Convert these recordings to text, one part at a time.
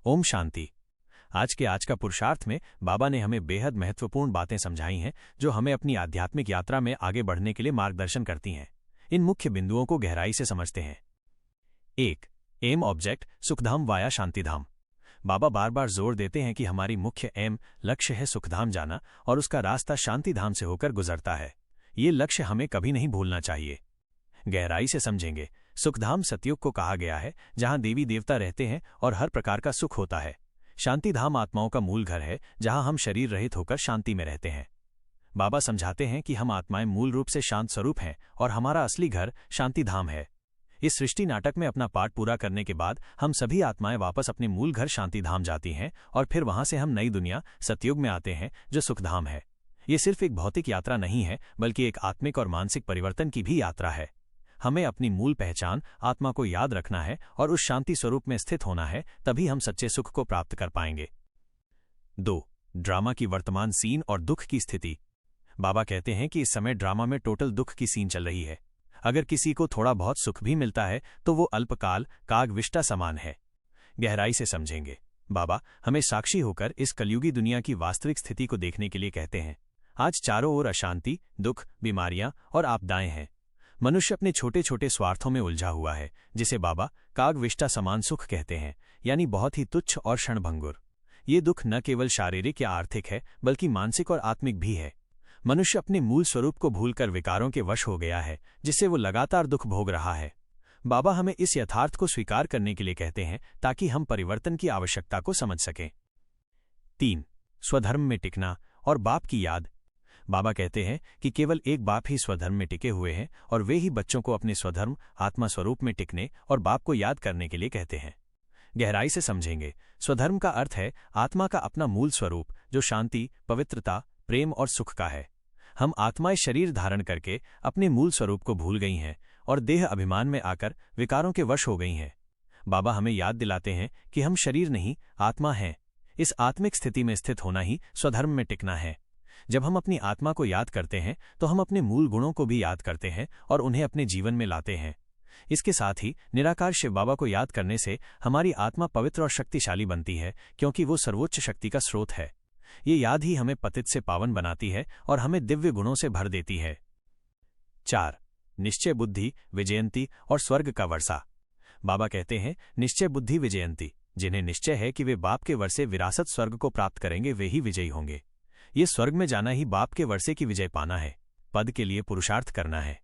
ओम शांति। आज का पुरुषार्थ में बाबा ने हमें बेहद महत्वपूर्ण बातें समझाई हैं जो हमें अपनी आध्यात्मिक यात्रा में आगे बढ़ने के लिए मार्गदर्शन करती हैं। इन मुख्य बिंदुओं को गहराई से समझते हैं। 1. एम ऑब्जेक्ट सुखधाम वाया शांतिधाम। बाबा बार बार जोर देते हैं कि हमारी मुख्य एम लक्ष्य है सुखधाम जाना और उसका रास्ता शांतिधाम से होकर गुजरता है। ये लक्ष्य हमें कभी नहीं भूलना चाहिए। गहराई से समझेंगे। सुखधाम सतयुग को कहा गया है जहां देवी देवता रहते हैं और हर प्रकार का सुख होता है। शांतिधाम आत्माओं का मूल घर है जहां हम शरीर रहित होकर शांति में रहते हैं। बाबा समझाते हैं कि हम आत्माएं मूल रूप से शांत स्वरूप हैं और हमारा असली घर शांतिधाम है। इस सृष्टि नाटक में अपना पाठ पूरा करने के बाद हम सभी आत्माएं वापस अपने मूल घर शांतिधाम जाती हैं और फिर वहां से हम नई दुनिया सतयुग में आते हैं जो सुखधाम है। ये सिर्फ एक भौतिक यात्रा नहीं है बल्कि एक आत्मिक और मानसिक परिवर्तन की भी यात्रा है। हमें अपनी मूल पहचान आत्मा को याद रखना है और उस शांति स्वरूप में स्थित होना है, तभी हम सच्चे सुख को प्राप्त कर पाएंगे। 2. ड्रामा की वर्तमान सीन और दुख की स्थिति। बाबा कहते हैं कि इस समय ड्रामा में टोटल दुख की सीन चल रही है। अगर किसी को थोड़ा बहुत सुख भी मिलता है तो वो अल्पकाल कागविष्टा समान है। गहराई से समझेंगे। बाबा हमें साक्षी होकर इस कलयुगी दुनिया की वास्तविक स्थिति को देखने के लिए कहते हैं। आज चारों ओर अशांति, दुख, बीमारियां और आपदाएं हैं। मनुष्य अपने छोटे छोटे स्वार्थों में उलझा हुआ है, जिसे बाबा कागविष्टा समान सुख कहते हैं, यानी बहुत ही तुच्छ और क्षणभंगुर। ये दुख न केवल शारीरिक या आर्थिक है बल्कि मानसिक और आत्मिक भी है। मनुष्य अपने मूल स्वरूप को भूलकर विकारों के वश हो गया है, जिससे वो लगातार दुख भोग रहा है। बाबा हमें इस यथार्थ को स्वीकार करने के लिए कहते हैं ताकि हम परिवर्तन की आवश्यकता को समझ सकें। 3. स्वधर्म में टिकना और बाप की याद। बाबा कहते हैं कि केवल एक बाप ही स्वधर्म में टिके हुए हैं और वे ही बच्चों को अपने स्वधर्म आत्मा स्वरूप में टिकने और बाप को याद करने के लिए कहते हैं। गहराई से समझेंगे। स्वधर्म का अर्थ है आत्मा का अपना मूल स्वरूप जो शांति, पवित्रता, प्रेम और सुख का है। हम आत्माएं शरीर धारण करके अपने मूल स्वरूप को भूल गई हैं और देह अभिमान में आकर विकारों के वश हो गई हैं। बाबा हमें याद दिलाते हैं कि हम शरीर नहीं आत्मा हैं। इस आत्मिक स्थिति में स्थित होना ही स्वधर्म में टिकना है। जब हम अपनी आत्मा को याद करते हैं तो हम अपने मूल गुणों को भी याद करते हैं और उन्हें अपने जीवन में लाते हैं। इसके साथ ही निराकार शिव बाबा को याद करने से हमारी आत्मा पवित्र और शक्तिशाली बनती है, क्योंकि वो सर्वोच्च शक्ति का स्रोत है। ये याद ही हमें पतित से पावन बनाती है और हमें दिव्य गुणों से भर देती है। 4. निश्चय बुद्धि विजयंती और स्वर्ग का वर्षा। बाबा कहते हैं निश्चय बुद्धि विजयंती, जिन्हें निश्चय है कि वे बाप के वर्षे विरासत स्वर्ग को प्राप्त करेंगे, वे ही विजयी होंगे। ये स्वर्ग में जाना ही बाप के वर्षे की विजय पाना है, पद के लिए पुरुषार्थ करना है।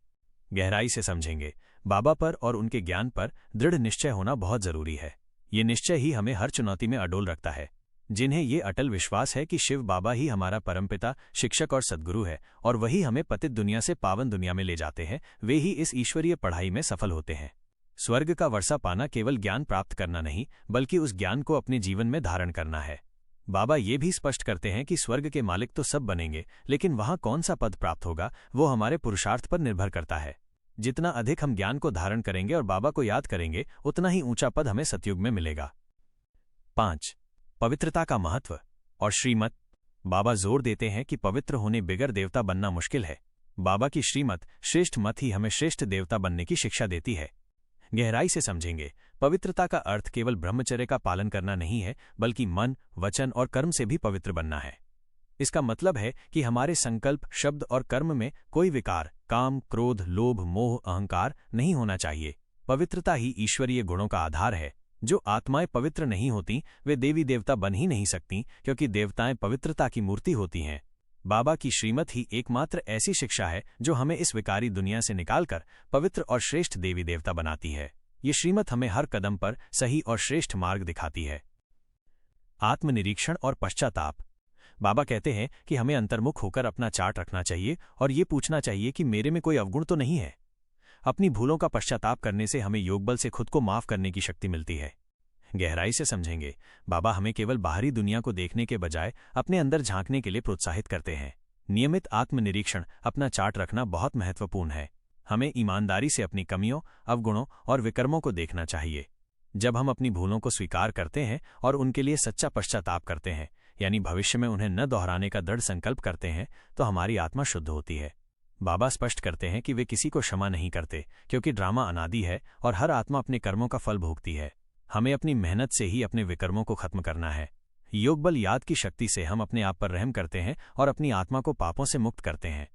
गहराई से समझेंगे। बाबा पर और उनके ज्ञान पर दृढ़ निश्चय होना बहुत जरूरी है। ये निश्चय ही हमें हर चुनौती में अडोल रखता है। जिन्हें ये अटल विश्वास है कि शिव बाबा ही हमारा परमपिता, शिक्षक और सद्गुरु है और वही हमें पतित दुनिया से पावन दुनिया में ले जाते हैं, वे ही इस ईश्वरीय पढ़ाई में सफल होते हैं। स्वर्ग का वर्षा पाना केवल ज्ञान प्राप्त करना नहीं बल्कि उस ज्ञान को अपने जीवन में धारण करना है। बाबा ये भी स्पष्ट करते हैं कि स्वर्ग के मालिक तो सब बनेंगे, लेकिन वहां कौन सा पद प्राप्त होगा वो हमारे पुरुषार्थ पर निर्भर करता है। जितना अधिक हम ज्ञान को धारण करेंगे और बाबा को याद करेंगे, उतना ही ऊंचा पद हमें सतयुग में मिलेगा। 5. पवित्रता का महत्व और श्रीमत। बाबा जोर देते हैं कि पवित्र होने बिगर देवता बनना मुश्किल है। बाबा की श्रीमत, श्रेष्ठ मत ही हमें श्रेष्ठ देवता बनने की शिक्षा देती है। गहराई से समझेंगे। पवित्रता का अर्थ केवल ब्रह्मचर्य का पालन करना नहीं है बल्कि मन, वचन और कर्म से भी पवित्र बनना है। इसका मतलब है कि हमारे संकल्प, शब्द और कर्म में कोई विकार, काम, क्रोध, लोभ, मोह, अहंकार नहीं होना चाहिए। पवित्रता ही ईश्वरीय गुणों का आधार है। जो आत्माएं पवित्र नहीं होती वे देवी देवता बन ही नहीं सकती, क्योंकि देवताएं पवित्रता की मूर्ति होती हैं। बाबा की श्रीमत ही एकमात्र ऐसी शिक्षा है जो हमें इस विकारी दुनिया से निकालकर पवित्र और श्रेष्ठ देवी देवता बनाती है। ये श्रीमत हमें हर कदम पर सही और श्रेष्ठ मार्ग दिखाती है। आत्मनिरीक्षण और पश्चाताप। बाबा कहते हैं कि हमें अंतर्मुख होकर अपना चार्ट रखना चाहिए और ये पूछना चाहिए कि मेरे में कोई अवगुण तो नहीं है। अपनी भूलों का पश्चाताप करने से हमें योगबल से खुद को माफ करने की शक्ति मिलती है। गहराई से समझेंगे। बाबा हमें केवल बाहरी दुनिया को देखने के बजाय अपने अंदर झांकने के लिए प्रोत्साहित करते हैं। नियमित आत्मनिरीक्षण, अपना चार्ट रखना बहुत महत्वपूर्ण है। हमें ईमानदारी से अपनी कमियों, अवगुणों और विकर्मों को देखना चाहिए। जब हम अपनी भूलों को स्वीकार करते हैं और उनके लिए सच्चा पश्चाताप करते हैं, यानी भविष्य में उन्हें न दोहराने का दृढ़ संकल्प करते हैं, तो हमारी आत्मा शुद्ध होती है। बाबा स्पष्ट करते हैं कि वे किसी को क्षमा नहीं करते, क्योंकि ड्रामा अनादि है और हर आत्मा अपने कर्मों का फल भोगती है। हमें अपनी मेहनत से ही अपने विकर्मों को खत्म करना है। योग बल याद की शक्ति से हम अपने आप पर रहम करते हैं और अपनी आत्मा को पापों से मुक्त करते हैं।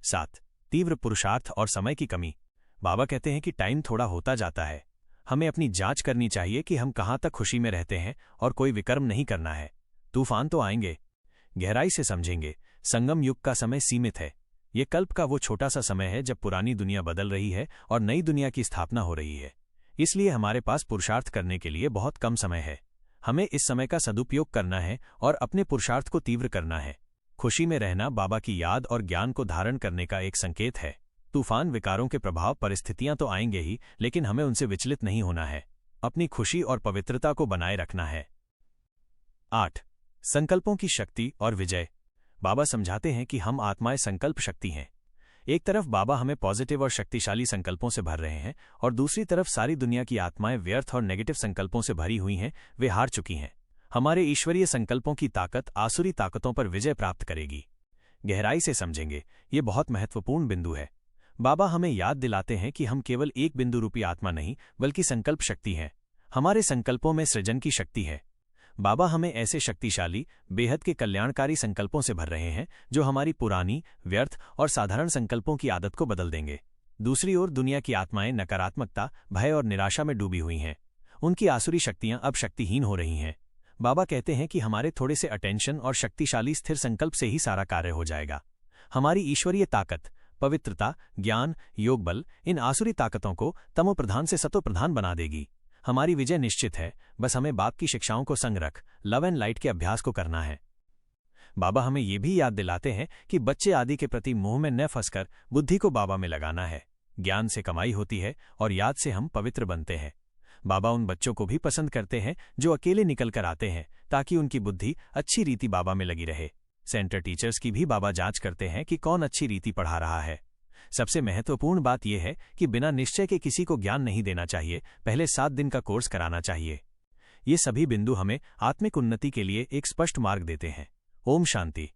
7. तीव्र पुरुषार्थ और समय की कमी। बाबा कहते हैं कि टाइम थोड़ा होता जाता है। हमें अपनी जांच करनी चाहिए कि हम कहाँ तक खुशी में रहते हैं और कोई विकर्म नहीं करना है। तूफान तो आएंगे। गहराई से समझेंगे, संगम युग का समय सीमित है। ये कल्प का वो छोटा सा समय है जब पुरानी दुनिया बदल रही है और नई दुनिया की स्थापना हो रही है। इसलिए हमारे पास पुरुषार्थ करने के लिए बहुत कम समय है। हमें इस समय का सदुपयोग करना है और अपने पुरुषार्थ को तीव्र करना है। खुशी में रहना बाबा की याद और ज्ञान को धारण करने का एक संकेत है। तूफान, विकारों के प्रभाव, परिस्थितियां तो आएंगे ही, लेकिन हमें उनसे विचलित नहीं होना है। अपनी खुशी और पवित्रता को बनाए रखना है। 8. संकल्पों की शक्ति और विजय। बाबा समझाते हैं कि हम आत्माएं संकल्प शक्ति हैं। एक तरफ बाबा हमें पॉजिटिव और शक्तिशाली संकल्पों से भर रहे हैं और दूसरी तरफ सारी दुनिया की आत्माएं व्यर्थ और नेगेटिव संकल्पों से भरी हुई हैं, वे हार चुकी हैं। हमारे ईश्वरीय संकल्पों की ताकत आसुरी ताकतों पर विजय प्राप्त करेगी। गहराई से समझेंगे, ये बहुत महत्वपूर्ण बिंदु है। बाबा हमें याद दिलाते हैं कि हम केवल एक बिंदु रूपी आत्मा नहीं, बल्कि संकल्प शक्ति हैं। हमारे संकल्पों में सृजन की शक्ति है। बाबा हमें ऐसे शक्तिशाली, बेहद के कल्याणकारी संकल्पों से भर रहे हैं जो हमारी पुरानी, व्यर्थ और साधारण संकल्पों की आदत को बदल देंगे। दूसरी ओर दुनिया की आत्माएं नकारात्मकता, भय और निराशा में डूबी हुई हैं। उनकी आसुरी शक्तियां अब शक्तिहीन हो रही हैं। बाबा कहते हैं कि हमारे थोड़े से अटेंशन और शक्तिशाली स्थिर संकल्प से ही सारा कार्य हो जाएगा। हमारी ईश्वरीय ताकत, पवित्रता, ज्ञान, योग बल इन आसुरी ताकतों को तमोप्रधान से सतोप्रधान बना देगी। हमारी विजय निश्चित है, बस हमें बाप की शिक्षाओं को संग रख लव एंड लाइट के अभ्यास को करना है। बाबा हमें ये भी याद दिलाते हैं कि बच्चे आदि के प्रति मोह में न फंसकर बुद्धि को बाबा में लगाना है। ज्ञान से कमाई होती है और याद से हम पवित्र बनते हैं। बाबा उन बच्चों को भी पसंद करते हैं जो अकेले निकल कर आते हैं, ताकि उनकी बुद्धि अच्छी रीति बाबा में लगी रहे। सेंटर टीचर्स की भी बाबा जांच करते हैं कि कौन अच्छी रीति पढ़ा रहा है। सबसे महत्वपूर्ण बात यह है कि बिना निश्चय के किसी को ज्ञान नहीं देना चाहिए, पहले 7 दिन का कोर्स कराना चाहिए। ये सभी बिंदु हमें आत्मिक उन्नति के लिए एक स्पष्ट मार्ग देते हैं। ओम शांति।